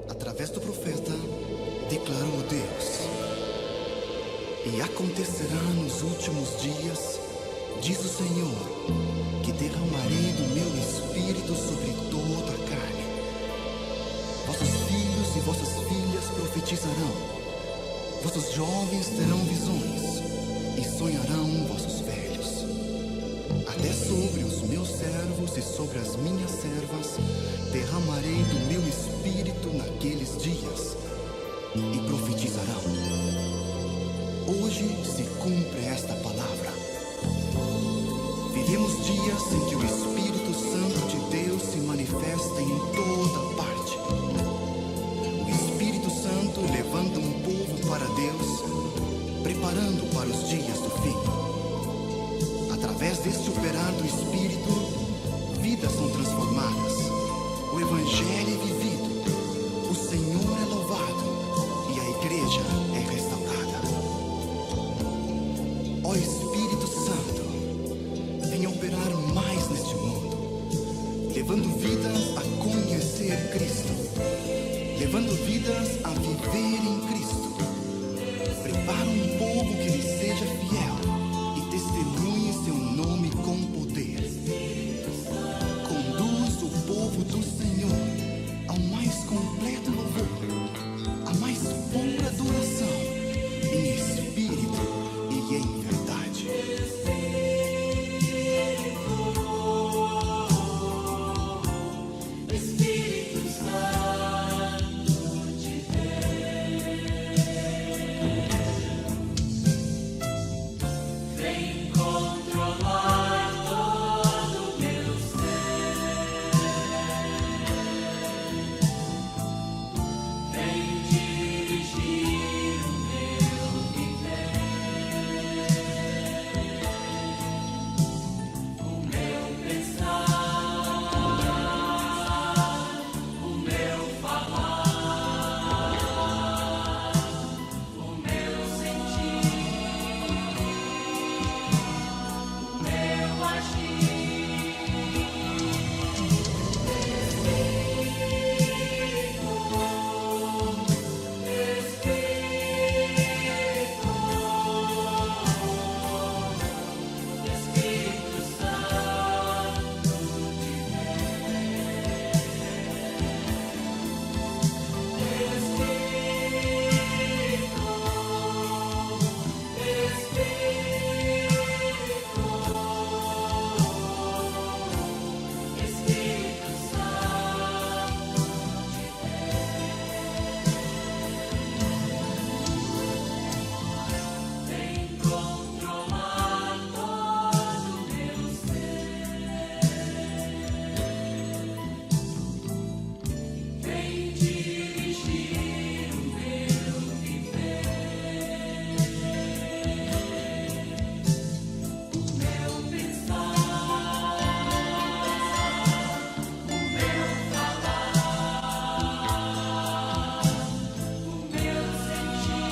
através do profeta, declarou Deus: e acontecerá nos últimos dias, diz o Senhor, que derramarei do meu espírito sobre toda a carne. Vossos filhos e vossas filhas profetizarão, vossos jovens terão visões, e sonharão vossos velhos. Até sobre os meus servos e sobre as minhas servas derramarei do meu espírito naqueles dias, e profetizarão. Hoje se cumpre esta palavra. Vivemos dias em que o Espírito Santo de Deus se manifesta em toda parte. O Espírito Santo levanta um povo para Deus, preparando para os dias do fim. Através deste operar do Espírito, vidas são transformadas, o Evangelho é vivido, o Senhor é louvado e a igreja é restaurada. Ó Espírito Santo, venha operar mais neste mundo, levando vidas a conhecer Cristo, levando vidas a viver em Cristo. Prepara um povo que lhe seja fiel e testemunhe seu nome com poder. Conduz o povo do Senhor ao mais completo louvor, à mais pura adoração, em espírito e em verdade. Espírito Santo de Deus, vem controlar todo o meu ser, vem dirigir o meu viver, o meu pensar, o meu falar, o meu sentir, o meu agir. Espírito Santo de Espírito Santo vem controlar todo o meu ser, vem dirigir o meu viver, o meu pensar, o meu falar, o meu sentir,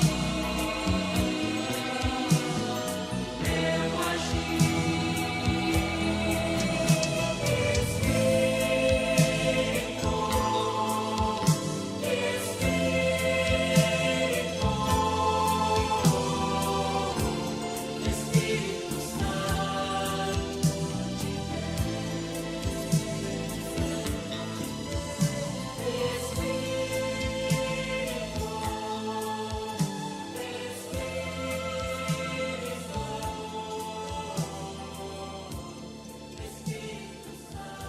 o meu agir. Espírito Santo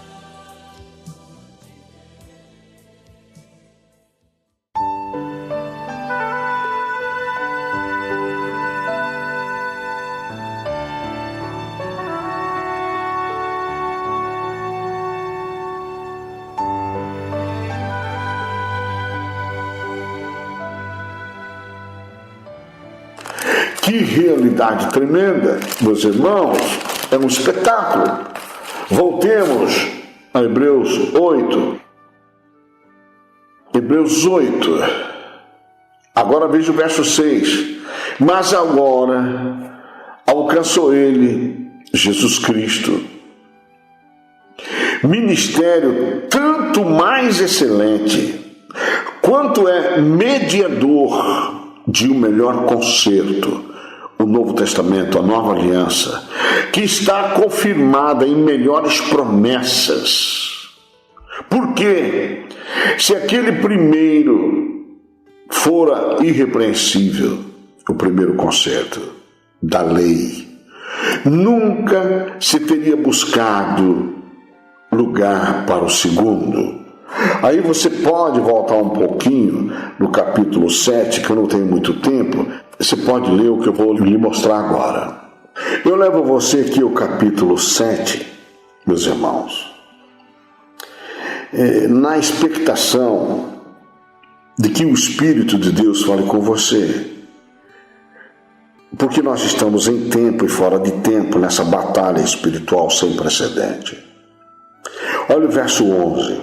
Que realidade tremenda, meus irmãos, é um espetáculo. Voltemos a Hebreus 8. Hebreus 8. Agora veja o verso 6. Mas agora alcançou ele, Jesus Cristo, ministério tanto mais excelente, quanto é mediador de um melhor concerto, o Novo Testamento, a Nova Aliança, que está confirmada em melhores promessas. Por quê? Se aquele primeiro fora irrepreensível, o primeiro concerto da lei, nunca se teria buscado lugar para o segundo. Aí você pode voltar um pouquinho no capítulo 7, que eu não tenho muito tempo. Você pode ler o que eu vou lhe mostrar agora. Eu levo você aqui ao capítulo 7, meus irmãos, na expectação de que o Espírito de Deus fale com você. Porque nós estamos em tempo e fora de tempo nessa batalha espiritual sem precedente. Olha o verso 11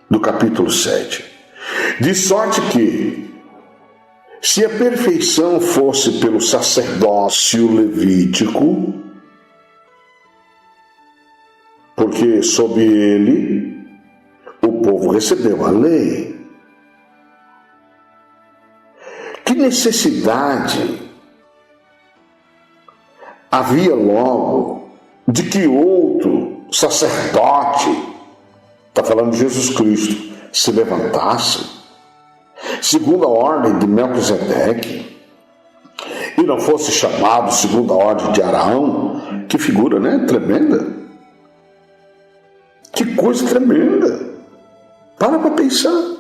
do capítulo 7. De sorte que, se a perfeição fosse pelo sacerdócio levítico, porque sob ele o povo recebeu a lei, que necessidade havia logo de que outro sacerdote, está falando de Jesus Cristo, se levantasse, segundo a ordem de Melquisedeque, e não fosse chamado segundo a ordem de Araão? Que figura, né? Tremenda. Que coisa tremenda. Para pensar.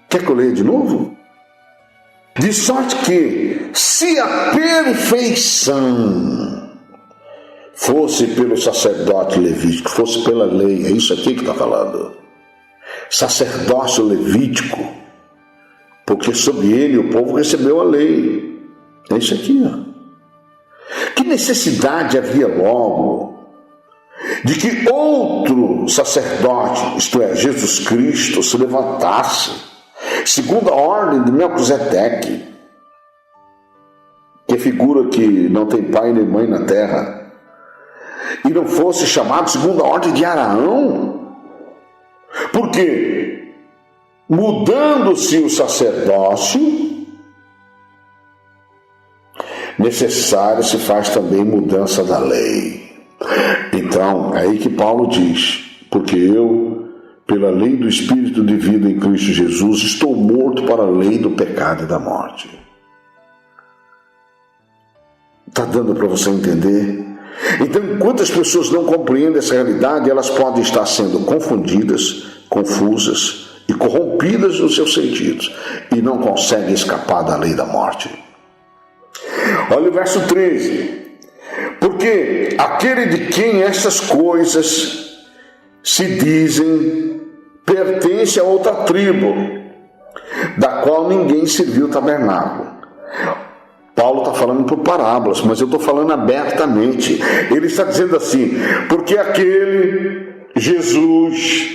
Quer que eu leia de novo? De sorte que, se a perfeição fosse pelo sacerdote levítico, fosse pela lei, é isso aqui que está falando. Sacerdócio levítico, porque sob ele o povo recebeu a lei. É isso aqui, ó. Que necessidade havia logo de que outro sacerdote, isto é, Jesus Cristo, se levantasse, segundo a ordem de Melquisedeque, que figura que não tem pai nem mãe na terra, e não fosse chamado segundo a ordem de Araão? Porque, mudando-se o sacerdócio, necessário se faz também mudança da lei. Então, é aí que Paulo diz: porque eu, pela lei do Espírito de vida em Cristo Jesus, estou morto para a lei do pecado e da morte. Está dando para você entender? Então, enquanto as pessoas não compreendem essa realidade, elas podem estar sendo confundidas, confusas e corrompidas nos seus sentidos, e não conseguem escapar da lei da morte. Olha o verso 13. Porque aquele de quem essas coisas se dizem pertence a outra tribo, da qual ninguém serviu o tabernáculo. Paulo está falando por parábolas, mas eu estou falando abertamente. Ele está dizendo assim: porque aquele Jesus,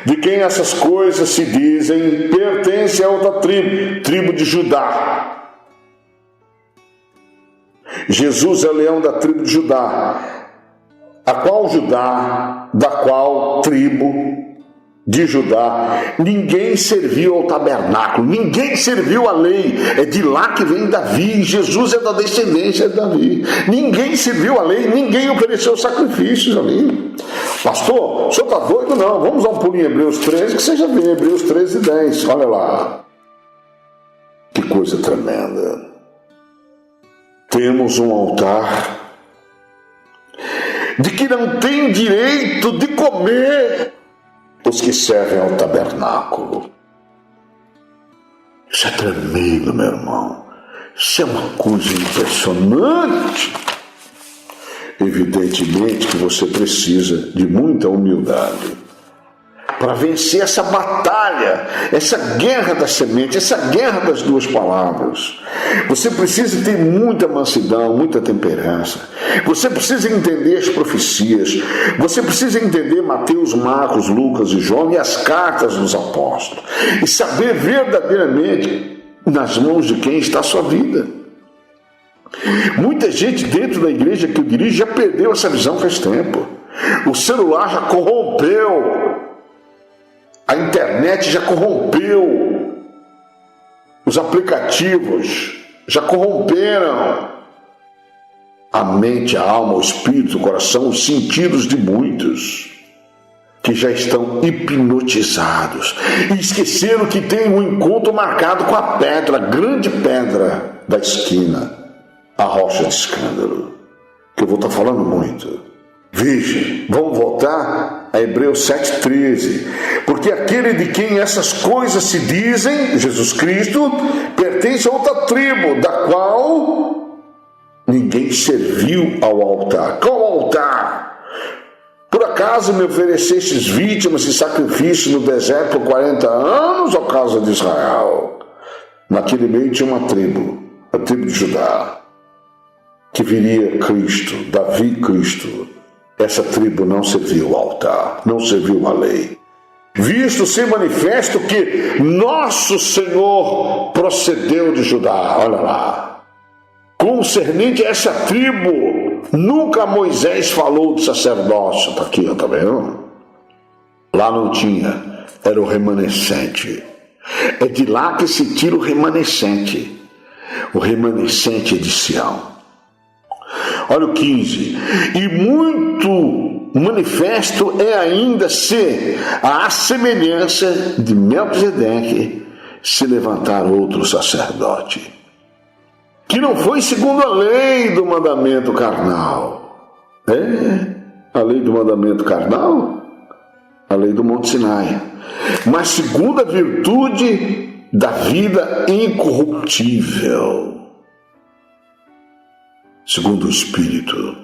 de quem essas coisas se dizem, pertence a outra tribo, tribo de Judá. Jesus é o leão da tribo de Judá. A qual Judá, da qual tribo de Judá, ninguém serviu ao tabernáculo, ninguém serviu à lei. É de lá que vem Davi. Jesus é da descendência de Davi. Ninguém serviu à lei, ninguém ofereceu sacrifícios ali. Pastor, o senhor está doido? Não, vamos dar um pulinho em Hebreus 13, que você já vê Hebreus 13 e 10. Olha lá, que coisa tremenda. Temos um altar de que não tem direito de comer os que servem ao tabernáculo. Isso é tremendo, meu irmão. Isso é uma coisa impressionante. Evidentemente que você precisa de muita humildade para vencer essa batalha, essa guerra da semente, essa guerra das duas palavras. Você precisa ter muita mansidão, muita temperança. Você precisa entender as profecias. Você precisa entender Mateus, Marcos, Lucas e João e as cartas dos apóstolos. E saber verdadeiramente nas mãos de quem está a sua vida. Muita gente dentro da igreja que eu dirijo já perdeu essa visão faz tempo. O celular já corrompeu A internet já corrompeu. Os aplicativos já corromperam a mente, a alma, o espírito, o coração, os sentidos de muitos que já estão hipnotizados e esqueceram que tem um encontro marcado com a pedra, a grande pedra da esquina, a rocha de escândalo, que eu vou estar falando muito. Veja, vamos voltar a Hebreus 7,13. Porque aquele de quem essas coisas se dizem, Jesus Cristo, pertence a outra tribo, da qual ninguém serviu ao altar. Qual altar? Por acaso me oferecestes vítimas e sacrifícios no deserto por 40 anos, ó casa de Israel? Naquele meio tinha uma tribo, a tribo de Judá, que viria Cristo, Davi Cristo. Essa tribo não serviu ao altar, não serviu à lei. Visto ser manifesto que nosso Senhor procedeu de Judá, olha lá. Concernente a essa tribo, nunca Moisés falou de sacerdócio. Está aqui, está vendo? Lá não tinha, era o remanescente. É de lá que se tira o remanescente de Sião. Olha o 15. E muito manifesto é ainda se à semelhança de Melquisedeque se levantar outro sacerdote, que não foi segundo a lei do mandamento carnal. A lei do mandamento carnal? A lei do Monte Sinai. Mas segundo a virtude da vida incorruptível, segundo o Espírito.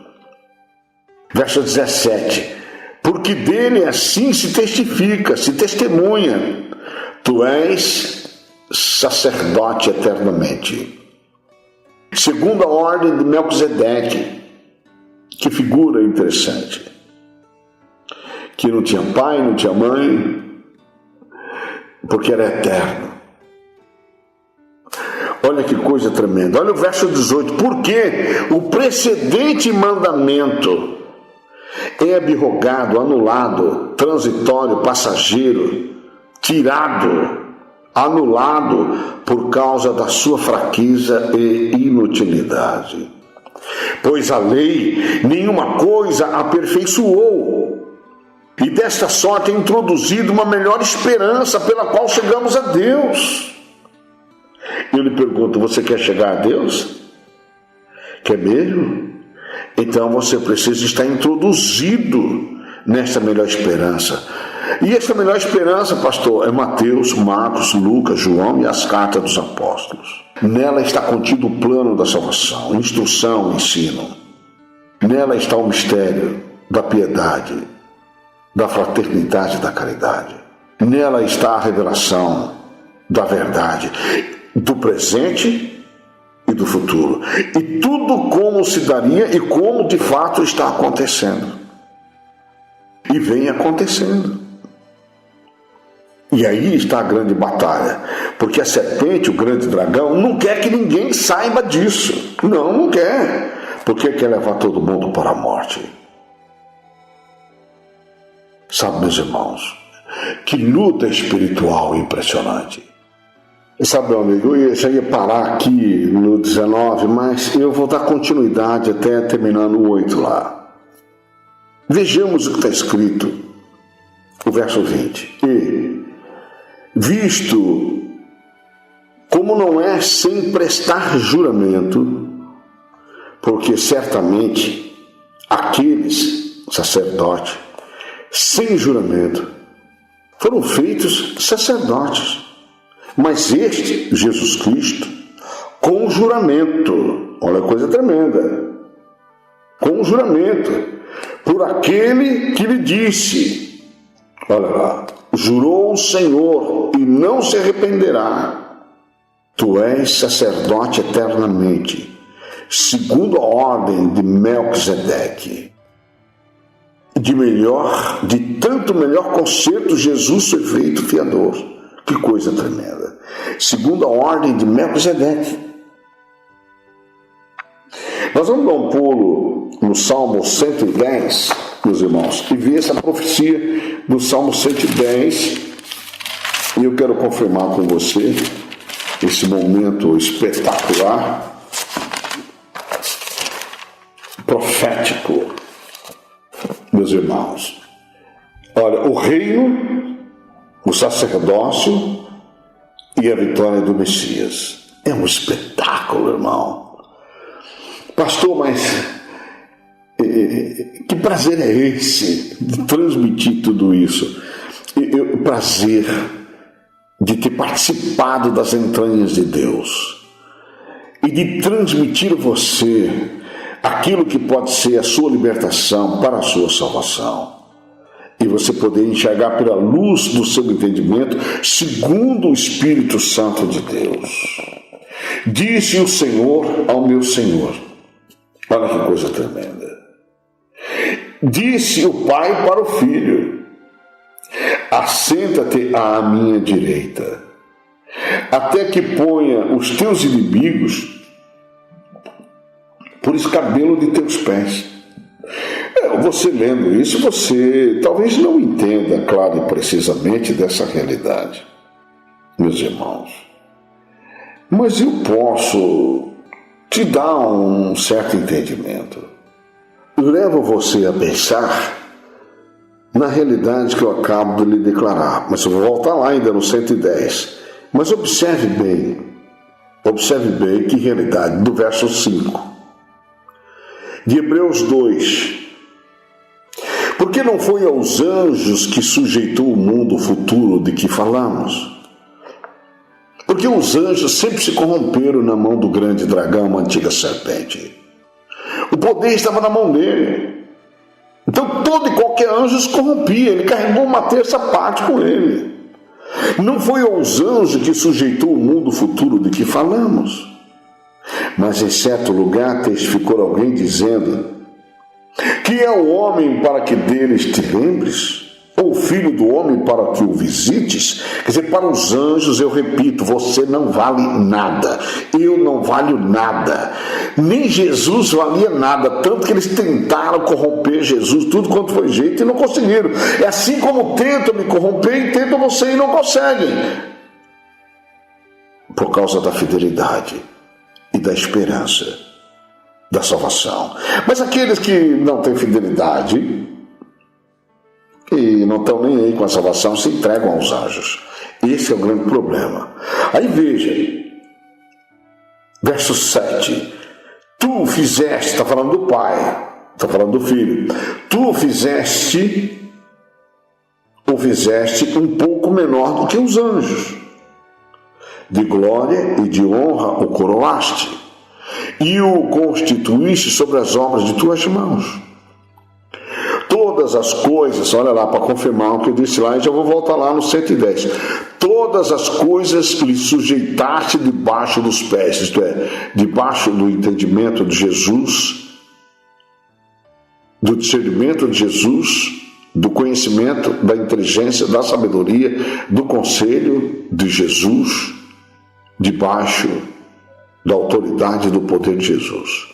Verso 17. Porque dele assim se testifica, se testemunha, tu és sacerdote eternamente. Segundo a ordem de Melquisedeque, que figura interessante, que não tinha pai, não tinha mãe, porque era eterno. Olha que coisa tremenda. Olha o verso 18. Porque o precedente mandamento é abrogado, anulado, transitório, passageiro, tirado, anulado por causa da sua fraqueza e inutilidade. Pois a lei nenhuma coisa aperfeiçoou, e desta sorte é introduzido uma melhor esperança pela qual chegamos a Deus. Eu lhe pergunto, você quer chegar a Deus? Quer mesmo? Então você precisa estar introduzido nesta melhor esperança. E essa melhor esperança, pastor, é Mateus, Marcos, Lucas, João e as cartas dos apóstolos. Nela está contido o plano da salvação, instrução, ensino. Nela está o mistério da piedade, da fraternidade e da caridade. Nela está a revelação da verdade, do presente e do futuro. E tudo como se daria e como de fato está acontecendo. E vem acontecendo. E aí está a grande batalha. Porque a serpente, o grande dragão, não quer que ninguém saiba disso. Não quer. Porque quer levar todo mundo para a morte. Sabe, meus irmãos, que luta espiritual impressionante. E sabe, meu amigo, eu já ia parar aqui no 19, mas eu vou dar continuidade até terminar no 8 lá. Vejamos o que está escrito, o verso 20. E, visto como não é sem prestar juramento, porque certamente aqueles sacerdotes sem juramento foram feitos sacerdotes. Mas este, Jesus Cristo, com juramento, olha a coisa tremenda, com juramento, por aquele que lhe disse, olha lá, jurou o Senhor e não se arrependerá, tu és sacerdote eternamente, segundo a ordem de Melquisedeque. De tanto melhor concerto, Jesus foi feito fiador. Que coisa tremenda. Segundo a ordem de Melquisedeque. Nós vamos dar um pulo no Salmo 110, meus irmãos, e ver essa profecia do Salmo 110, E eu quero confirmar com você esse momento espetacular, profético, meus irmãos. Olha, o reino, o sacerdócio e a vitória do Messias. É um espetáculo, irmão. Pastor, mas que prazer é esse de transmitir tudo isso? O prazer de ter participado das entranhas de Deus e de transmitir a você aquilo que pode ser a sua libertação para a sua salvação. E você poder enxergar pela luz do seu entendimento, segundo o Espírito Santo de Deus. Disse o Senhor ao meu Senhor. Olha que coisa tremenda. Disse o Pai para o Filho: assenta-te à minha direita, até que ponha os teus inimigos por escabelo de teus pés. Você lendo isso, você talvez não entenda claro e precisamente dessa realidade, meus irmãos. Mas eu posso te dar um certo entendimento. Levo você a pensar na realidade que eu acabo de lhe declarar. Mas eu vou voltar lá ainda no 110. Mas observe bem que realidade, do verso 5 de Hebreus 2. Porque não foi aos anjos que sujeitou o mundo futuro de que falamos. Porque os anjos sempre se corromperam na mão do grande dragão, uma antiga serpente. O poder estava na mão dele. Então todo e qualquer anjo se corrompia. Ele carregou uma terça parte com ele. Não foi aos anjos que sujeitou o mundo futuro de que falamos. Mas em certo lugar testificou alguém dizendo: que é o homem para que deles te lembres? Ou o filho do homem para que o visites? Quer dizer, para os anjos, eu repito, você não vale nada. Eu não valho nada. Nem Jesus valia nada. Tanto que eles tentaram corromper Jesus, tudo quanto foi jeito, e não conseguiram. É assim como tentam me corromper e tentam você e não conseguem. Por causa da fidelidade e da esperança da salvação. Mas aqueles que não têm fidelidade e não estão nem aí com a salvação, se entregam aos anjos. Esse é o grande problema. Aí veja, verso 7. Tu fizeste, está falando do Pai, está falando do Filho. Tu fizeste um pouco menor do que os anjos. De glória e de honra o coroaste, e o constituíste sobre as obras de tuas mãos. Todas as coisas, olha lá para confirmar o que eu disse lá, e já vou voltar lá no 110. Todas as coisas lhe sujeitaste debaixo dos pés, isto é, debaixo do entendimento de Jesus, do discernimento de Jesus, do conhecimento, da inteligência, da sabedoria, do conselho de Jesus, debaixo da autoridade e do poder de Jesus.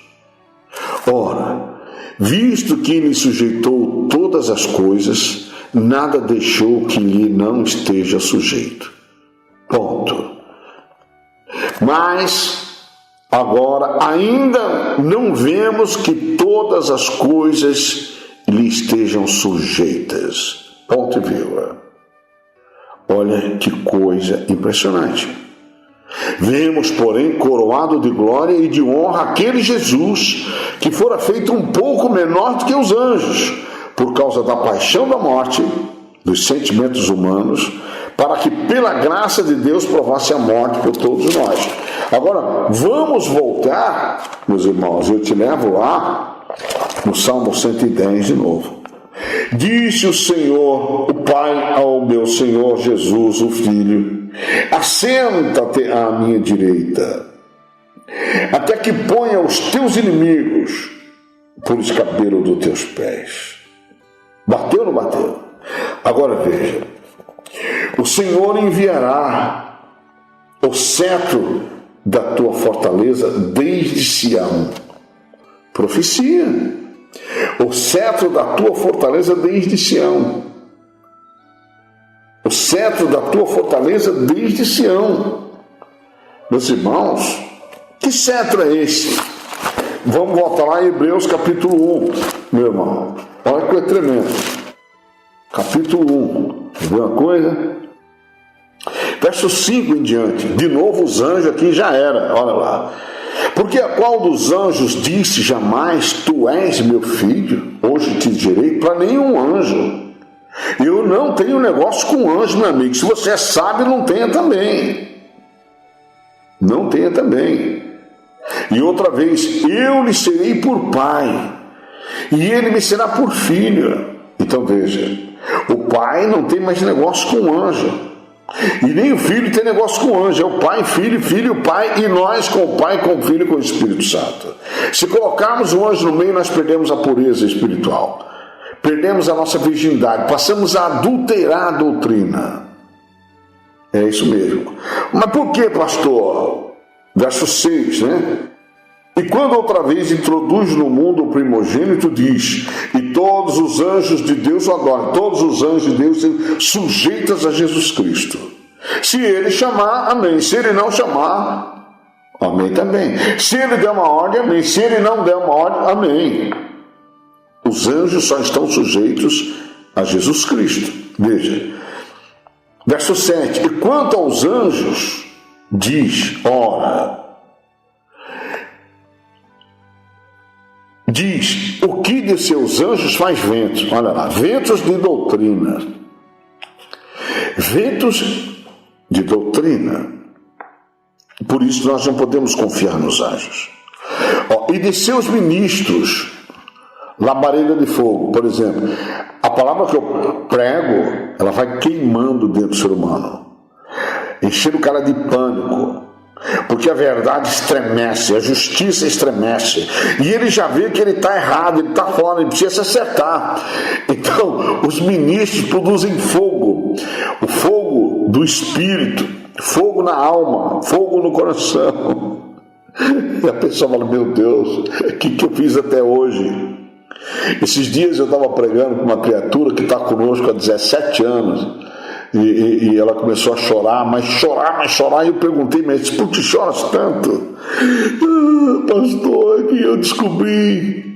Ora, visto que lhe sujeitou todas as coisas, nada deixou que lhe não esteja sujeito. Ponto. Mas agora ainda não vemos que todas as coisas lhe estejam sujeitas. Ponto e vírgula. Olha que coisa impressionante. Vemos, porém, coroado de glória e de honra aquele Jesus que fora feito um pouco menor do que os anjos, por causa da paixão da morte, dos sentimentos humanos, para que pela graça de Deus provasse a morte por todos nós. Agora, vamos voltar, meus irmãos, eu te levo lá no Salmo 110 de novo. Disse o Senhor, o Pai, ao meu Senhor Jesus, o Filho: assenta-te à minha direita, até que ponha os teus inimigos por escabelo dos teus pés. Bateu ou não bateu? Agora veja, o Senhor enviará o cetro da tua fortaleza desde Sião. Profecia. O cetro da tua fortaleza desde Sião. o cetro da tua fortaleza desde Sião. Meus irmãos, que cetro é esse? Vamos voltar lá em Hebreus capítulo 1, meu irmão. Olha que coisa tremenda. Capítulo 1. Quer ver uma coisa? Verso 5 em diante. De novo os anjos aqui já era. Olha lá. Porque a qual dos anjos disse jamais, tu és meu filho? Hoje te direi para nenhum anjo. Eu não tenho negócio com anjo, meu amigo. Se você é sábio, não tenha também. Não tenha também. E outra vez, eu lhe serei por pai, e ele me será por filho. Então veja, o pai não tem mais negócio com o anjo, e nem o filho tem negócio com o anjo. É o pai, filho, filho, pai, e nós com o pai, com o filho e com o Espírito Santo. Se colocarmos o anjo no meio, nós perdemos a pureza espiritual, perdemos a nossa virgindade, passamos a adulterar a doutrina. É isso mesmo. Mas por que, pastor? Verso 6, né? E quando outra vez introduz no mundo o primogênito, diz: e todos os anjos de Deus o adoram. Todos os anjos de Deus são sujeitos a Jesus Cristo. Se ele chamar, amém. Se ele não chamar, amém também. Se ele der uma ordem, amém. Se ele não der uma ordem, amém. Os anjos só estão sujeitos a Jesus Cristo. Veja, verso 7. E quanto aos anjos, diz, ora, diz, o que de seus anjos faz ventos? Olha lá, ventos de doutrina. Ventos de doutrina. Por isso nós não podemos confiar nos anjos. E de seus ministros, labareda de fogo, por exemplo. A palavra que eu prego, ela vai queimando dentro do ser humano, enchendo o cara de pânico, porque a verdade estremece, a justiça estremece, e ele já vê que ele está errado, ele está fora, ele precisa se acertar. Então os ministros produzem fogo, o fogo do Espírito, fogo na alma, fogo no coração. E a pessoa fala: meu Deus, o que eu fiz até hoje? Esses dias eu estava pregando com uma criatura que está conosco há 17 anos, e ela começou a chorar, mas chorar, e eu perguntei: mas por que choras tanto? Pastor, é que eu descobri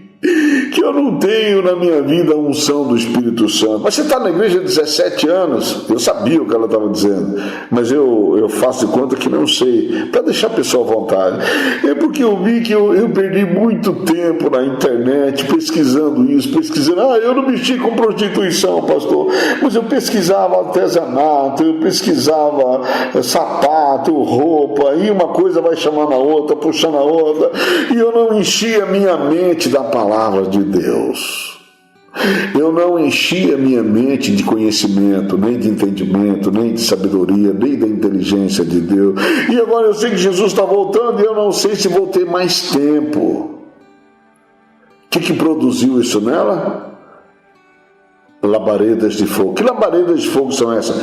que eu não tenho na minha vida a unção do Espírito Santo. Mas você está na igreja há 17 anos? Eu sabia o que ela estava dizendo, mas eu faço de conta que não sei, para deixar a pessoa à vontade. É porque eu vi que eu perdi muito tempo na internet pesquisando isso, pesquisando. Eu não mexi com prostituição, pastor, mas eu pesquisava artesanato, eu pesquisava sapato, roupa, e uma coisa vai chamando a outra, puxando a outra, e eu não enchi a minha mente da palavra de Deus. Eu não enchi a minha mente de conhecimento, nem de entendimento, nem de sabedoria, nem da inteligência de Deus. E agora eu sei que Jesus está voltando, e eu não sei se vou ter mais tempo. O que produziu isso nela? Labaredas de fogo. Que labaredas de fogo são essas?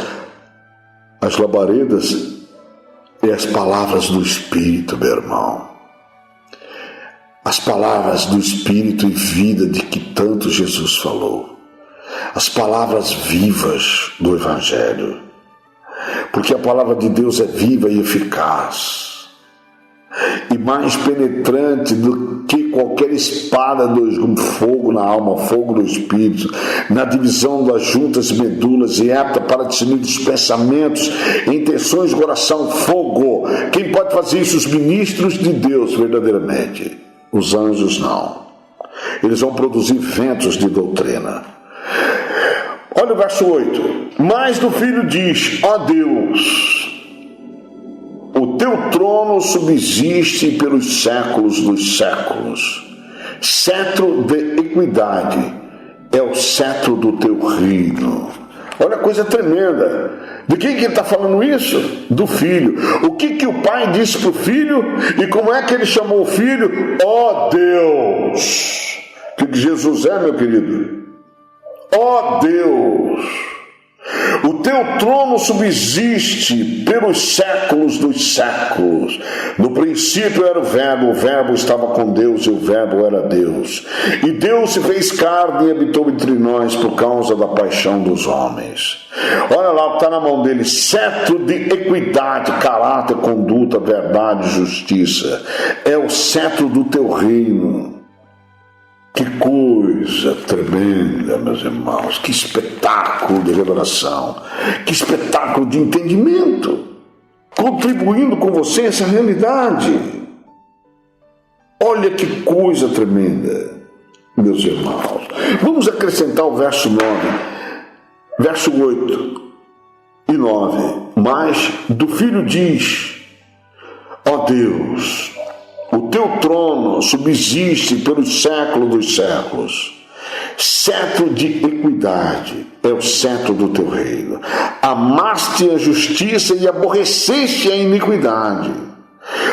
As labaredas e as palavras do Espírito, meu irmão. As palavras do Espírito e vida de que tanto Jesus falou. As palavras vivas do Evangelho. Porque a palavra de Deus é viva e eficaz. E mais penetrante do que qualquer espada do fogo na alma, fogo no Espírito, na divisão das juntas e medulas, e apta para discernir os pensamentos, intenções do coração, fogo. Quem pode fazer isso? Os ministros de Deus, verdadeiramente. Os anjos não. Eles vão produzir ventos de doutrina. Olha o verso 8. Mas do Filho diz: ó Deus, o teu trono subsiste pelos séculos dos séculos. Cetro de equidade é o cetro do teu reino. Olha a coisa tremenda. De quem que ele está falando isso? Do Filho. O que o Pai disse para o Filho? E como é que ele chamou o Filho? Ó Deus. O que Jesus é, meu querido? Ó Deus. O teu teu trono subsiste pelos séculos dos séculos. No princípio era o Verbo estava com Deus e o Verbo era Deus. E Deus se fez carne e habitou entre nós por causa da paixão dos homens. Olha lá o que está na mão dele: cetro de equidade, caráter, conduta, verdade, justiça. É o cetro do teu reino. Que coisa tremenda, meus irmãos, que espetáculo de revelação, que espetáculo de entendimento, contribuindo com você essa realidade. Olha que coisa tremenda, meus irmãos. Vamos acrescentar o verso 9, verso 8 e 9. Mas do Filho diz: ó Deus, o teu trono subsiste pelos séculos dos séculos. Cetro de equidade é o cetro do teu reino. Amaste a justiça e aborreceste a iniquidade.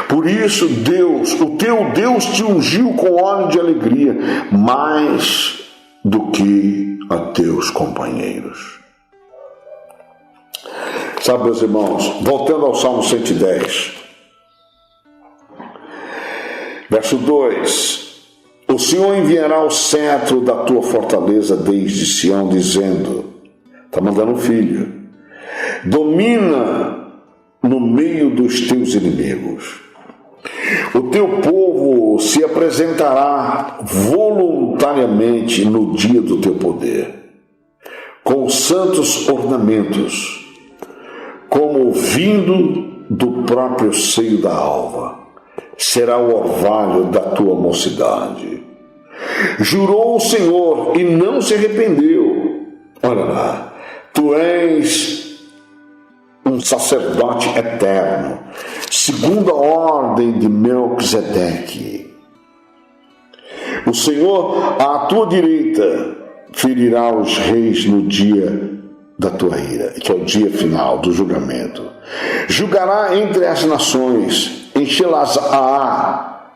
Por isso, Deus, o teu Deus, te ungiu com óleo de alegria, mais do que a teus companheiros. Sabe, meus irmãos, voltando ao Salmo 110, verso 2: o Senhor enviará o cetro da tua fortaleza desde Sião, dizendo, está mandando um filho, domina no meio dos teus inimigos. O teu povo se apresentará voluntariamente no dia do teu poder, com santos ornamentos, como vindo do próprio seio da alva. Será o orvalho da tua mocidade. Jurou o Senhor e não se arrependeu. Olha lá, tu és um sacerdote eterno, segundo a ordem de Melquisedeque. O Senhor, à tua direita, ferirá os reis no dia da tua ira, que é o dia final do julgamento. Julgará entre as nações, enchê-las-á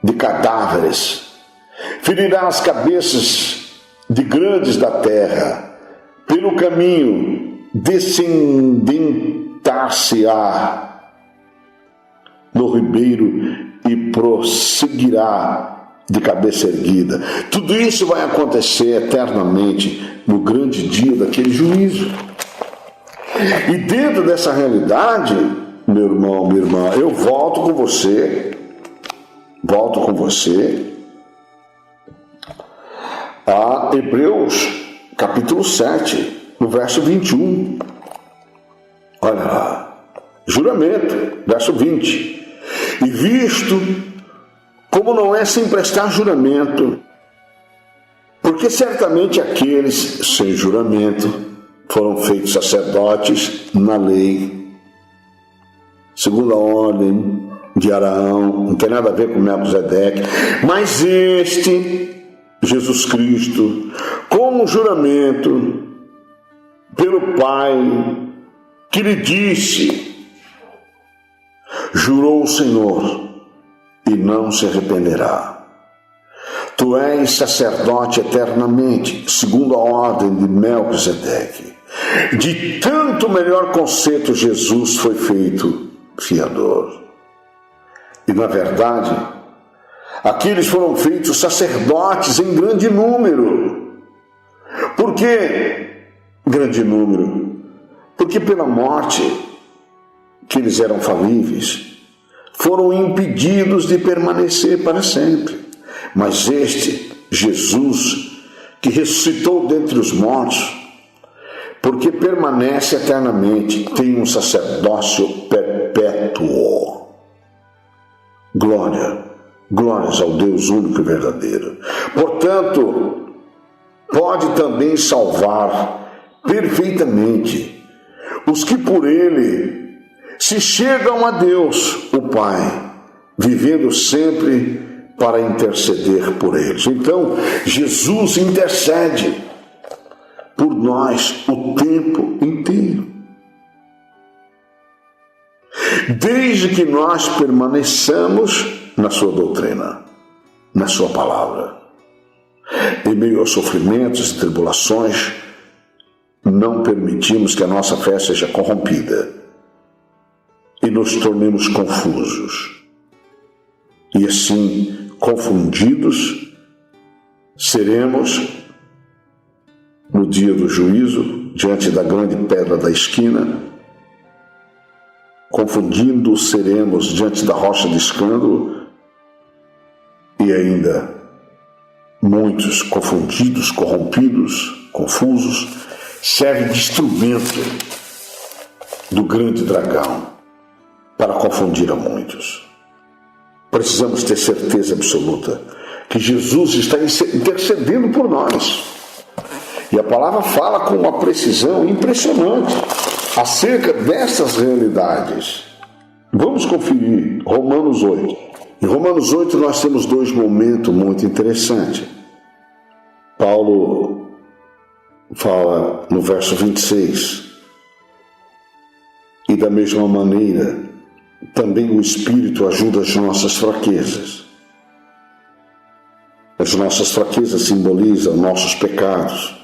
de cadáveres, ferirá as cabeças de grandes da terra, pelo caminho descendentar-se-á no ribeiro e prosseguirá de cabeça erguida. Tudo isso vai acontecer eternamente no grande dia daquele juízo. E dentro dessa realidade, meu irmão, minha irmã, eu volto com você a Hebreus capítulo 7, no verso 21. Olha lá, juramento, verso 20. E visto como não é sem prestar juramento, porque certamente aqueles sem juramento foram feitos sacerdotes na lei, segundo a ordem de Araão, não tem nada a ver com Melquisedeque, mas este, Jesus Cristo, com o juramento pelo Pai, que lhe disse, jurou o Senhor e não se arrependerá. Tu és sacerdote eternamente, segundo a ordem de Melquisedeque. De tanto melhor conceito Jesus foi feito fiador. E na verdade, aqueles foram feitos sacerdotes em grande número. Por que grande número? Porque pela morte, que eles eram falíveis, foram impedidos de permanecer para sempre. Mas este, Jesus, que ressuscitou dentre os mortos, porque permanece eternamente, tem um sacerdócio perpétuo. Glórias ao Deus único e verdadeiro. Portanto, pode também salvar perfeitamente os que por ele se chegam a Deus, o Pai, vivendo sempre para interceder por eles. Então, Jesus intercede por nós o tempo inteiro. Desde que nós permaneçamos na sua doutrina, na sua palavra. Em meio aos sofrimentos e tribulações, não permitimos que a nossa fé seja corrompida e nos tornemos confusos. E assim, confundidos, seremos no dia do juízo, diante da grande pedra da esquina. Confundindo seremos diante da rocha de escândalo, e ainda muitos confundidos, corrompidos, confusos, servem de instrumento do grande dragão para confundir a muitos. Precisamos ter certeza absoluta que Jesus está intercedendo por nós. E a palavra fala com uma precisão impressionante acerca dessas realidades. Vamos conferir Romanos 8. Em Romanos 8 nós temos dois momentos muito interessantes. Paulo fala no verso 26: e da mesma maneira também o Espírito ajuda as nossas fraquezas. As nossas fraquezas simbolizam nossos pecados,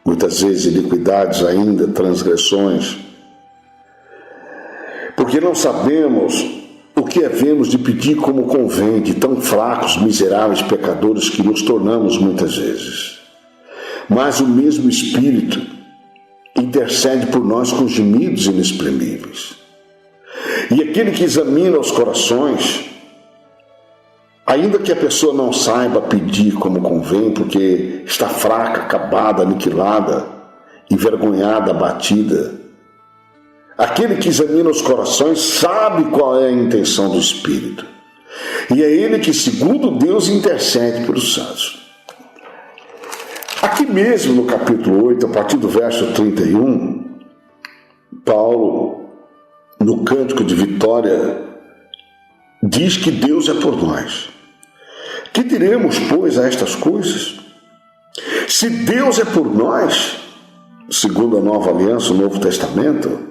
muitas vezes iniquidades ainda, transgressões, porque não sabemos o que havemos de pedir como convém, de tão fracos, miseráveis pecadores que nos tornamos muitas vezes. Mas o mesmo Espírito intercede por nós com gemidos inexprimíveis. E aquele que examina os corações, ainda que a pessoa não saiba pedir como convém, porque está fraca, acabada, aniquilada, envergonhada, abatida, aquele que examina os corações sabe qual é a intenção do Espírito. E é ele que, segundo Deus, intercede pelos santos. Aqui mesmo no capítulo 8, a partir do verso 31, Paulo, no cântico de vitória, diz que Deus é por nós. Que diremos, pois, a estas coisas? Se Deus é por nós, segundo a nova aliança, o Novo Testamento,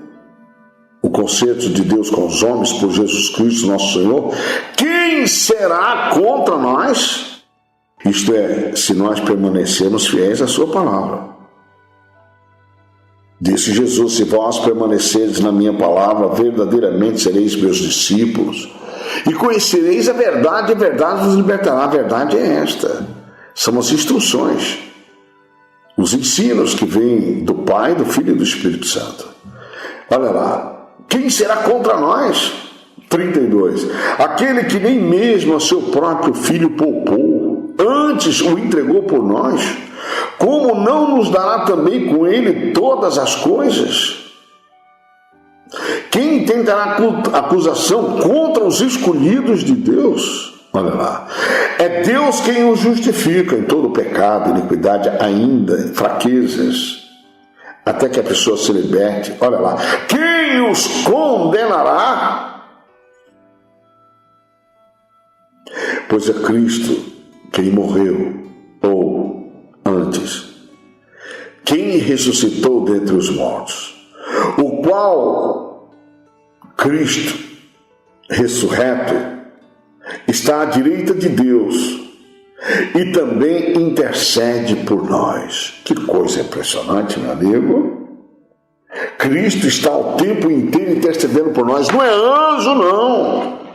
o concerto de Deus com os homens por Jesus Cristo, nosso Senhor, quem será contra nós? Isto é, se nós permanecermos fiéis à sua palavra. Disse Jesus: se vós permaneceres na minha palavra, verdadeiramente sereis meus discípulos, e conhecereis a verdade vos libertará. A verdade é esta. São as instruções, os ensinos que vêm do Pai, do Filho e do Espírito Santo. Olha lá, quem será contra nós? 32. Aquele que nem mesmo a seu próprio Filho poupou, antes o entregou por nós, como não nos dará também com ele todas as coisas? Quem tentará acusação contra os escolhidos de Deus? Olha lá, é Deus quem os justifica em todo pecado, iniquidade, ainda fraquezas, até que a pessoa se liberte. Olha lá, quem os condenará? Pois é Cristo quem morreu, ou antes, quem ressuscitou dentre os mortos, o qual Cristo ressurreto está à direita de Deus e também intercede por nós. Que coisa impressionante, meu amigo. Cristo está o tempo inteiro intercedendo por nós. Não é anjo, não.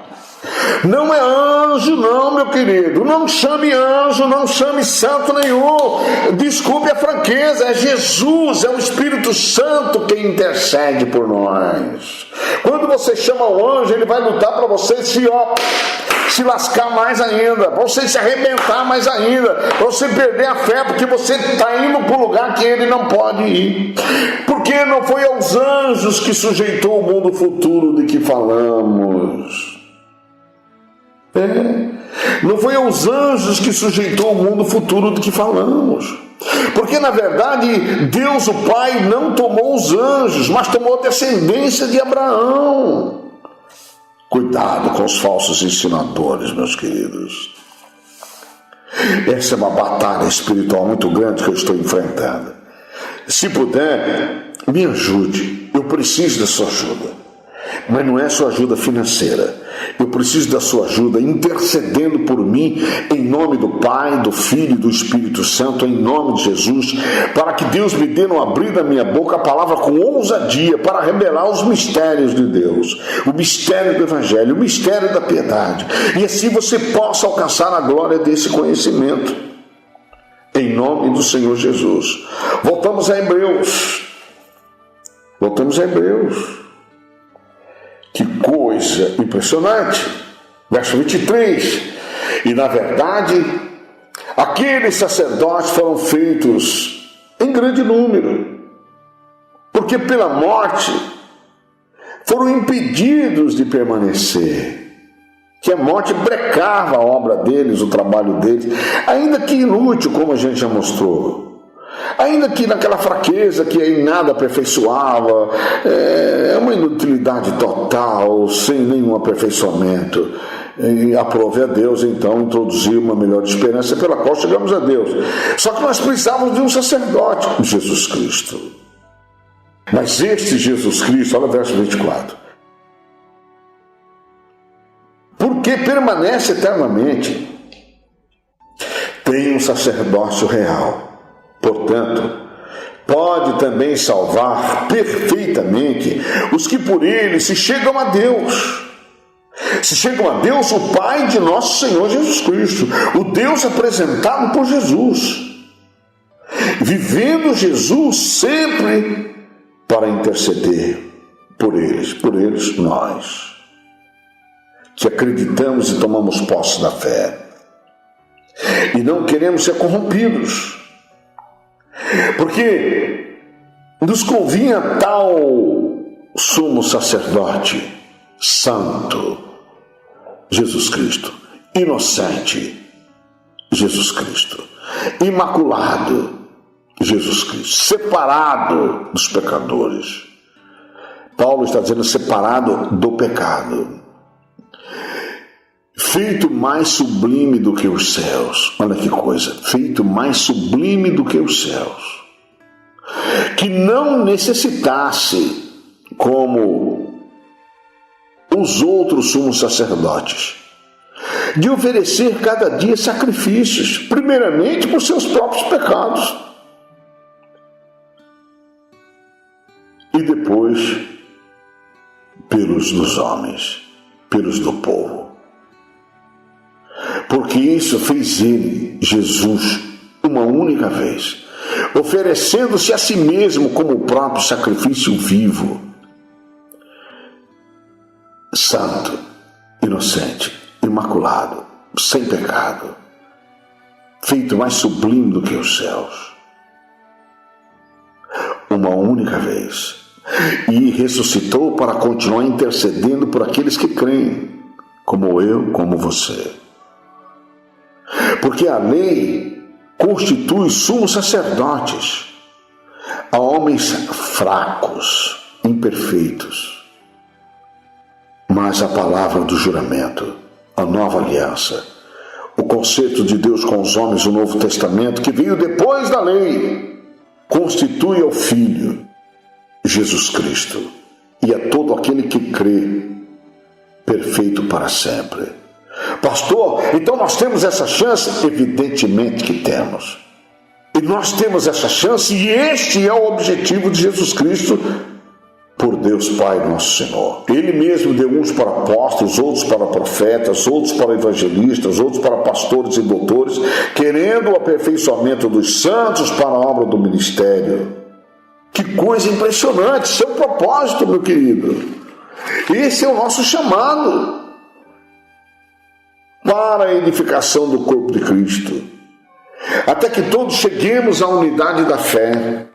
Não é anjo, não, meu querido. Não chame anjo, não chame santo nenhum. Desculpe a franqueza, é Jesus, é o Espírito Santo que intercede por nós. Quando você chama o anjo, ele vai lutar para você se lascar mais ainda, para você se arrebentar mais ainda, para você perder a fé, porque você está indo para um lugar que ele não pode ir. Porque não foi aos anjos que sujeitou o mundo futuro de que falamos. Não foi aos anjos que sujeitou o mundo futuro do que falamos. Porque na verdade Deus o Pai não tomou os anjos, mas tomou a descendência de Abraão. Cuidado com os falsos ensinadores, meus queridos. Essa é uma batalha espiritual muito grande que eu estou enfrentando. Se puder, me ajude. Eu preciso da sua ajuda. Mas não é só ajuda financeira. Eu preciso da sua ajuda intercedendo por mim, em nome do Pai, do Filho e do Espírito Santo, em nome de Jesus, para que Deus me dê no abrir da minha boca a palavra com ousadia para revelar os mistérios de Deus, o mistério do Evangelho, o mistério da piedade, e assim você possa alcançar a glória desse conhecimento, em nome do Senhor Jesus. Voltamos a Hebreus. Que coisa impressionante. Verso 23. E na verdade, aqueles sacerdotes foram feitos em grande número, porque pela morte foram impedidos de permanecer, que a morte brecava a obra deles, o trabalho deles, ainda que inútil, como a gente já mostrou. Ainda que naquela fraqueza que em nada aperfeiçoava, é uma inutilidade total, sem nenhum aperfeiçoamento. E aprove a Deus, então, introduzir uma melhor esperança pela qual chegamos a Deus. Só que nós precisávamos de um sacerdote, Jesus Cristo. Mas este Jesus Cristo, olha o verso 24. Porque permanece eternamente, tem um sacerdócio real. Portanto, pode também salvar perfeitamente os que por ele se chegam a Deus. Se chegam a Deus, o Pai de nosso Senhor Jesus Cristo, o Deus apresentado por Jesus, vivendo Jesus sempre para interceder por eles nós, que acreditamos e tomamos posse da fé, e não queremos ser corrompidos, porque nos convinha tal sumo sacerdote, santo, Jesus Cristo, inocente, Jesus Cristo, imaculado, Jesus Cristo, separado dos pecadores. Paulo está dizendo separado do pecado, feito mais sublime do que os céus. Olha que coisa, feito mais sublime do que os céus, que não necessitasse, como os outros sumos sacerdotes, de oferecer cada dia sacrifícios, primeiramente por seus próprios pecados, e depois pelos dos homens, pelos do povo. Porque isso fez ele, Jesus, uma única vez, oferecendo-se a si mesmo como o próprio sacrifício vivo, santo, inocente, imaculado, sem pecado, feito mais sublime do que os céus, uma única vez, e ressuscitou para continuar intercedendo por aqueles que creem, como eu, como você. Porque a lei constitui sumos sacerdotes a homens fracos, imperfeitos. Mas a palavra do juramento, a nova aliança, o conceito de Deus com os homens do Novo Testamento, que veio depois da lei, constitui ao Filho, Jesus Cristo, e a todo aquele que crê, perfeito para sempre. Pastor, então nós temos essa chance? Evidentemente que temos. E nós temos essa chance, e este é o objetivo de Jesus Cristo, por Deus Pai nosso Senhor. Ele mesmo deu uns para apóstolos, outros para profetas, outros para evangelistas, outros para pastores e doutores, querendo o aperfeiçoamento dos santos para a obra do ministério. Que coisa impressionante, esse é o propósito, meu querido. Esse é o nosso chamado para a edificação do corpo de Cristo, até que todos cheguemos à unidade da fé,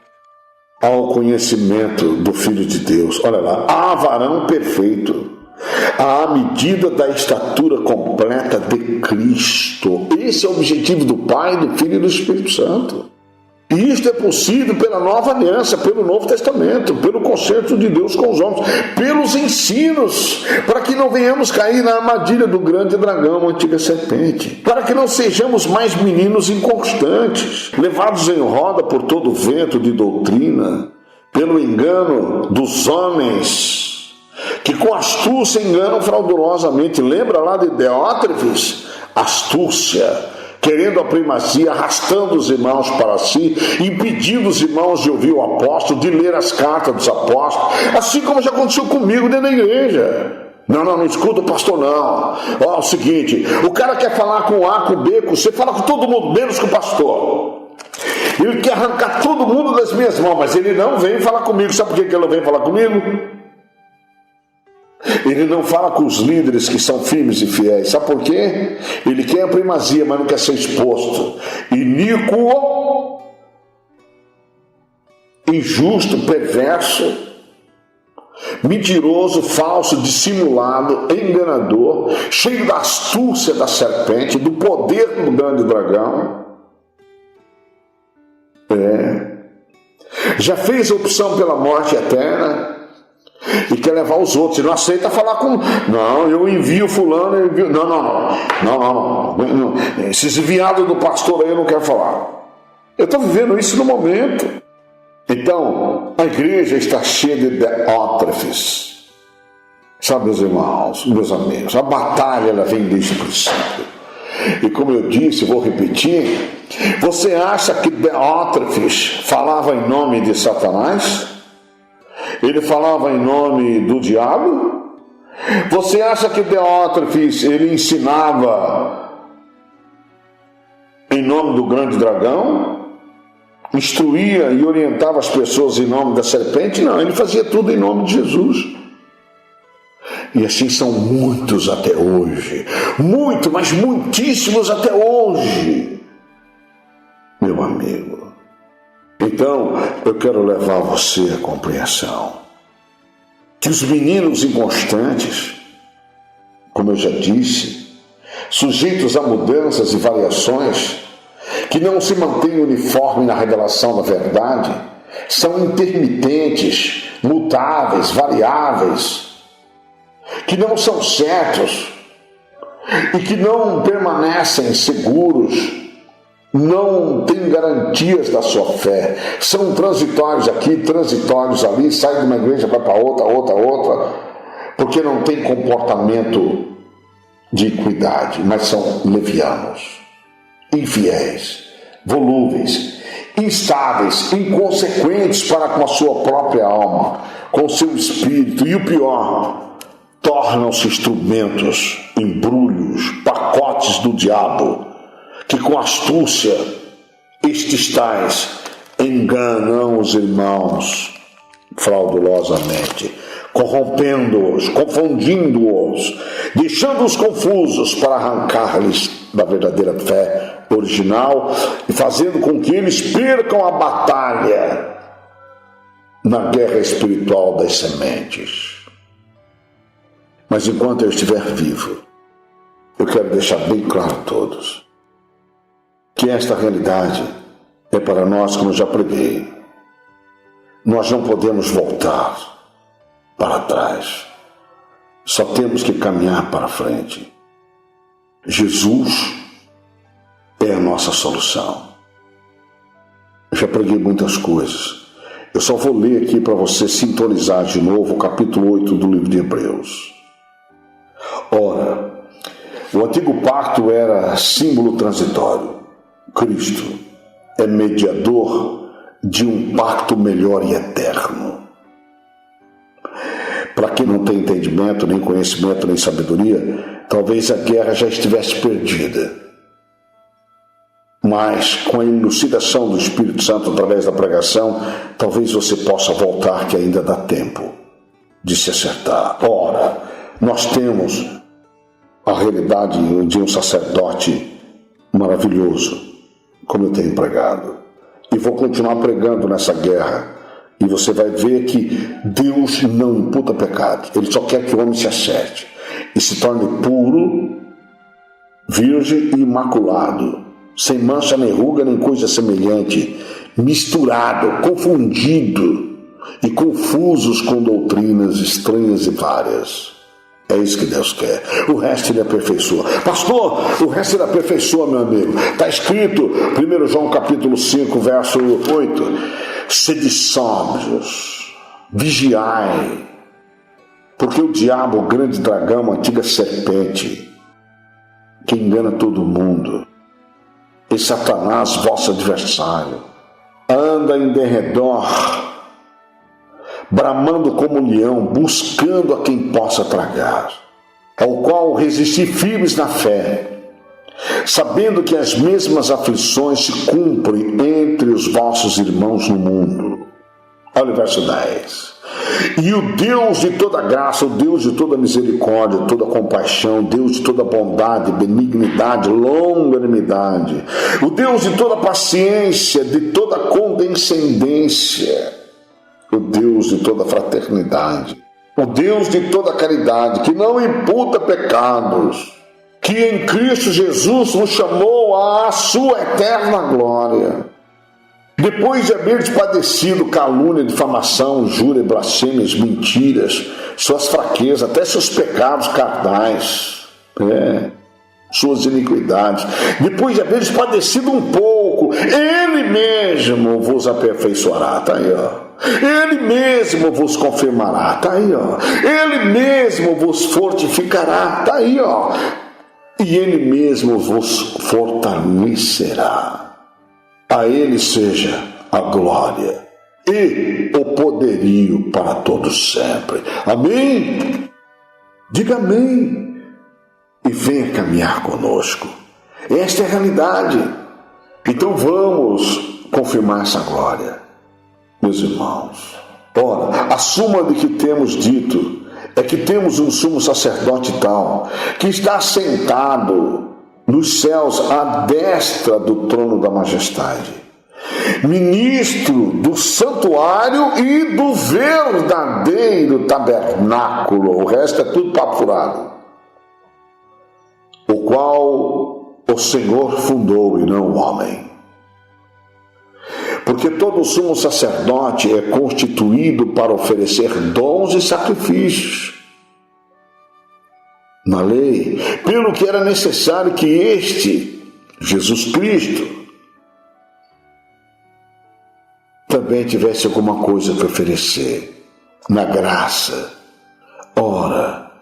ao conhecimento do Filho de Deus. Olha lá, há varão perfeito, à medida da estatura completa de Cristo. Esse é o objetivo do Pai, do Filho e do Espírito Santo. E isto é possível pela nova aliança, pelo Novo Testamento, pelo concerto de Deus com os homens, pelos ensinos, para que não venhamos cair na armadilha do grande dragão, a antiga serpente, para que não sejamos mais meninos inconstantes, levados em roda por todo vento de doutrina, pelo engano dos homens, que com astúcia enganam fraudulosamente. Lembra lá de Diótrefes? Astúcia, querendo a primazia, arrastando os irmãos para si, impedindo os irmãos de ouvir o apóstolo, de ler as cartas dos apóstolos, assim como já aconteceu comigo dentro da igreja. Não escuta o pastor não. Ó, é o seguinte, o cara quer falar com A, com B, com C, fala com todo mundo, menos com o pastor. Ele quer arrancar todo mundo das minhas mãos, mas ele não vem falar comigo. Sabe por que ele não vem falar comigo? Ele não fala com os líderes que são firmes e fiéis. Sabe por quê? Ele quer a primazia, mas não quer ser exposto. Iníquo, injusto, perverso, mentiroso, falso, dissimulado, enganador, cheio da astúcia da serpente, do poder do grande dragão. Já fez a opção pela morte eterna e quer levar os outros. Ele não aceita falar com... Não, eu envio fulano, eu envio... Não. Esses enviados do pastor aí eu não quero falar. Eu estou vivendo isso no momento. Então, a igreja está cheia de Diótrefes. Sabe, meus irmãos, meus amigos, a batalha ela vem desde o princípio. E como eu disse, vou repetir, você acha que Diótrefes falava em nome de Satanás? Ele falava em nome do diabo? Você acha que Diótrefes ele ensinava em nome do grande dragão? Instruía e orientava as pessoas em nome da serpente? Não, ele fazia tudo em nome de Jesus. E assim são muitos até hoje. Muito, mas muitíssimos até hoje. Meu amigo. Então, eu quero levar você à compreensão que os meninos inconstantes, como eu já disse, sujeitos a mudanças e variações, que não se mantêm uniforme na revelação da verdade, são intermitentes, mutáveis, variáveis, que não são certos e que não permanecem seguros, não têm garantias da sua fé, são transitórios aqui, transitórios ali, saem de uma igreja vai para outra, porque não tem comportamento de equidade, mas são levianos, infiéis, volúveis, instáveis, inconsequentes para com a sua própria alma, com o seu espírito, e o pior, tornam-se instrumentos, embrulhos, pacotes do diabo, que com astúcia estes tais enganam os irmãos fraudulosamente, corrompendo-os, confundindo-os, deixando-os confusos para arrancar-lhes da verdadeira fé original e fazendo com que eles percam a batalha na guerra espiritual das sementes. Mas enquanto eu estiver vivo, eu quero deixar bem claro a todos que esta realidade é para nós, como eu já preguei. Nós não podemos voltar para trás. Só temos que caminhar para frente. Jesus é a nossa solução. Eu já preguei muitas coisas. Eu só vou ler aqui para você sintonizar de novo o capítulo 8 do livro de Hebreus. Ora, o antigo pacto era símbolo transitório. Cristo é mediador de um pacto melhor e eterno. Para quem não tem entendimento, nem conhecimento, nem sabedoria, talvez a guerra já estivesse perdida. Mas com a elucidação do Espírito Santo através da pregação, talvez você possa voltar, que ainda dá tempo de se acertar. Ora, nós temos a realidade de um sacerdote maravilhoso, como eu tenho pregado. E vou continuar pregando nessa guerra. E você vai ver que Deus não imputa pecado. Ele só quer que o homem se acerte e se torne puro, virgem e imaculado, sem mancha nem ruga nem coisa semelhante, misturado, confundido e confusos com doutrinas estranhas e várias. É isso que Deus quer. O resto ele aperfeiçoa. Pastor, o resto ele aperfeiçoa, meu amigo. Está escrito, 1 João capítulo 5, verso 8. Sede sóbrios, vigiai, Porque o diabo, o grande dragão, a antiga serpente, que engana todo mundo, e Satanás, vosso adversário, anda em derredor, bramando como um leão, buscando a quem possa tragar, ao qual resisti firmes na fé, sabendo que as mesmas aflições se cumprem entre os vossos irmãos no mundo. Olha o verso 10. E o Deus de toda graça, o Deus de toda misericórdia, toda compaixão, Deus de toda bondade, benignidade, longanimidade, o Deus de toda paciência, de toda condescendência, o Deus de toda fraternidade, o Deus de toda caridade, que não imputa pecados, que em Cristo Jesus nos chamou à sua eterna glória, depois de haver padecido calúnia, difamação, injúria, blasfêmias, mentiras, suas fraquezas, até seus pecados carnais, suas iniquidades, depois de haver padecido um pouco, Ele mesmo vos aperfeiçoará, está aí, ó. Ele mesmo vos confirmará, está aí, ó. Ele mesmo vos fortificará, está aí, ó. E Ele mesmo vos fortalecerá. A Ele seja a glória e o poderio para todos sempre. Amém? Diga amém e venha caminhar conosco. Esta é a realidade. Então vamos confirmar essa glória, meus irmãos. Ora, a súmula de que temos dito é que temos um sumo sacerdote tal, que está sentado nos céus à destra do trono da majestade, ministro do santuário e do verdadeiro tabernáculo, o resto é tudo papo furado, o qual o Senhor fundou e não o homem. Porque todo sumo sacerdote é constituído para oferecer dons e sacrifícios na lei, pelo que era necessário que este, Jesus Cristo, também tivesse alguma coisa para oferecer na graça. Ora,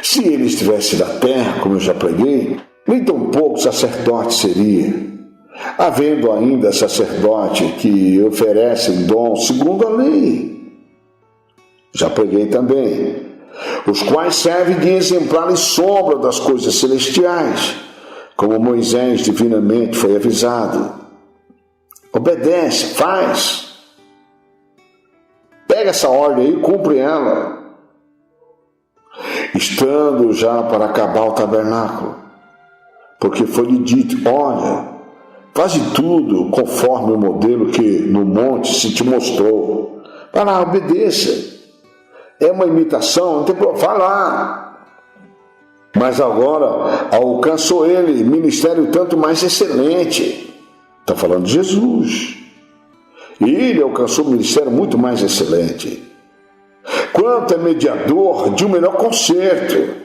se ele estivesse na terra, como eu já preguei, nem tão pouco sacerdote seria, havendo ainda sacerdote que oferecem dons segundo a lei. Já preguei também, os quais servem de exemplar e sombra das coisas celestiais, como Moisés divinamente foi avisado. Obedece, faz. Pega essa ordem aí e cumpre ela. Estando já para acabar o tabernáculo, porque foi-lhe dito, olha, faze tudo conforme o modelo que no monte se te mostrou. Vai lá, obedeça. É uma imitação, não tem problema, vai lá. Mas agora alcançou ele ministério tanto mais excelente. Está falando de Jesus. Ele alcançou um ministério muito mais excelente. Quanto é mediador de um melhor concerto,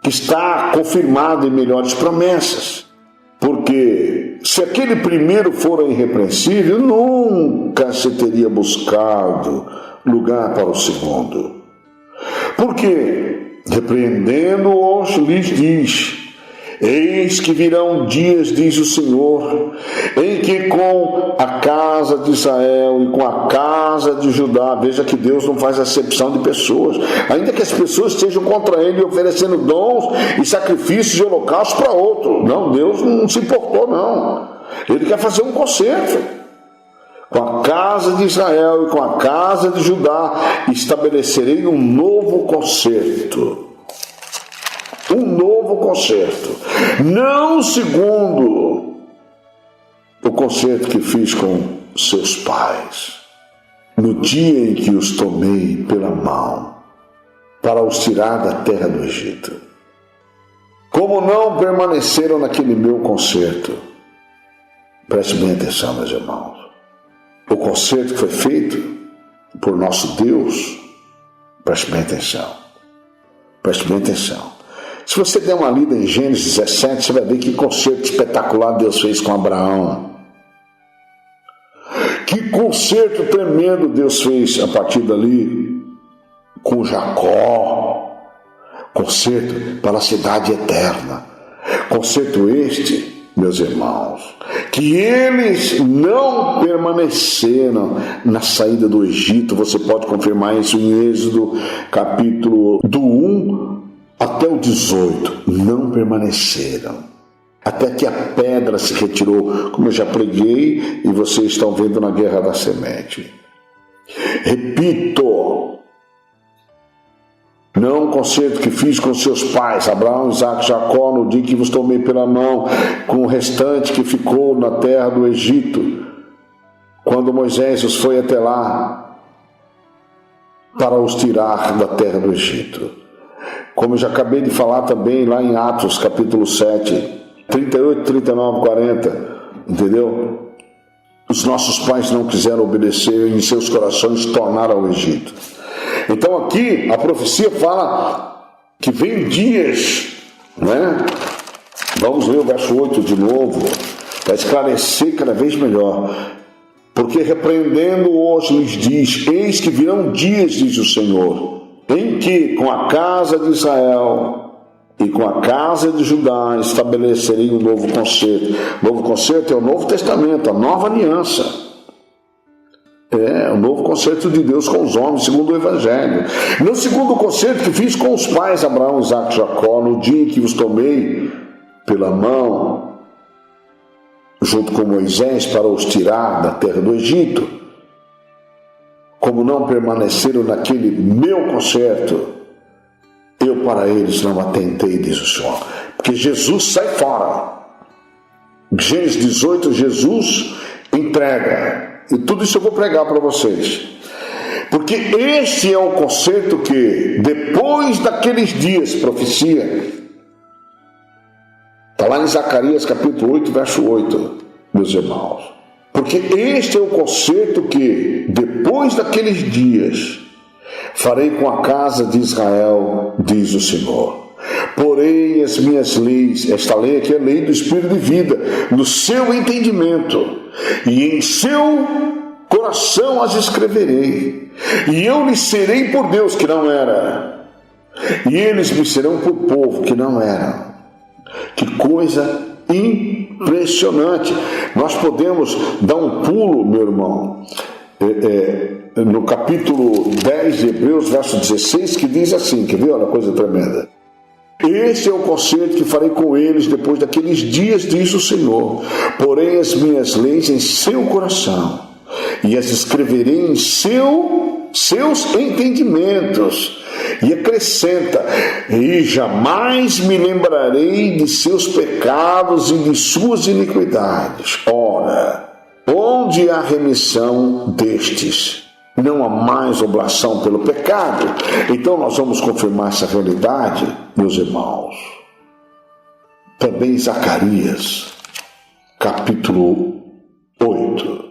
que está confirmado em melhores promessas. Porque se aquele primeiro fora irrepreensível, nunca se teria buscado lugar para o segundo. Porque, repreendendo-os, lhes diz, eis que virão dias, diz o Senhor, em que com a casa de Israel e com a casa de Judá, veja que Deus não faz acepção de pessoas, ainda que as pessoas estejam contra ele oferecendo dons e sacrifícios de holocausto para outro. Não, Deus não se importou, não. Ele quer fazer um concerto. Com a casa de Israel e com a casa de Judá estabelecerei um novo concerto. Um novo concerto. Não segundo o concerto que fiz com seus pais, no dia em que os tomei pela mão para os tirar da terra do Egito. Como não permaneceram naquele meu concerto, preste bem atenção, meus irmãos. O concerto que foi feito por nosso Deus, preste bem atenção. Preste bem atenção. Se você der uma lida em Gênesis 17, você vai ver que concerto espetacular Deus fez com Abraão. Que concerto tremendo Deus fez a partir dali com Jacó, concerto para a cidade eterna. Concerto este, meus irmãos, que eles não permaneceram na saída do Egito. Você pode confirmar isso em Êxodo, capítulo do 1 até o 18. Não permaneceram, até que a pedra se retirou, como eu já preguei e vocês estão vendo na Guerra da Semente. Repito, não o concerto que fiz com seus pais, Abraão, Isaque, Jacó, no dia que vos tomei pela mão, com o restante que ficou na terra do Egito, quando Moisés os foi até lá para os tirar da terra do Egito. Como eu já acabei de falar também lá em Atos, capítulo 7, 38, 39, 40, entendeu? Os nossos pais não quiseram obedecer e em seus corações tornaram ao Egito. Então aqui a profecia fala que vem dias, né? Vamos ler o verso 8 de novo, para esclarecer cada vez melhor. Porque repreendendo-os lhes diz: eis que virão dias, diz o Senhor, em que com a casa de Israel e com a casa de Judá estabelecerei um novo concerto. Novo concerto é o Novo Testamento, a nova aliança. É o novo concerto de Deus com os homens, segundo o Evangelho. No segundo concerto que fiz com os pais, Abraão, Isaque e Jacó, no dia em que os tomei pela mão, junto com Moisés, para os tirar da terra do Egito, como não permaneceram naquele meu concerto, eu para eles não atentei, diz o Senhor. Porque Jesus sai fora. Gênesis 18, Jesus entrega. E tudo isso eu vou pregar para vocês. Porque este é o concerto que, depois daqueles dias, profecia. Está lá em Zacarias capítulo 8, verso 8, meus irmãos. Porque este é o concerto que, depois daqueles dias, farei com a casa de Israel, diz o Senhor. Porém as minhas leis, esta lei aqui é a lei do Espírito de vida, no seu entendimento, e em seu coração as escreverei, e eu lhes serei por Deus, que não era, e eles me serão por povo, que não era. Que coisa impressionante! Nós podemos dar um pulo, meu irmão, no capítulo 10 de Hebreus, verso 16, que diz assim, quer ver? Olha a coisa tremenda. Este é o concerto que farei com eles depois daqueles dias, diz o Senhor. Porém as minhas leis em seu coração, e as escreverei em seus entendimentos. E acrescenta: e jamais me lembrarei de seus pecados e de suas iniquidades. Ora, onde há remissão destes, não há mais oblação pelo pecado. Então nós vamos confirmar essa realidade, meus irmãos. Também Zacarias, capítulo 8.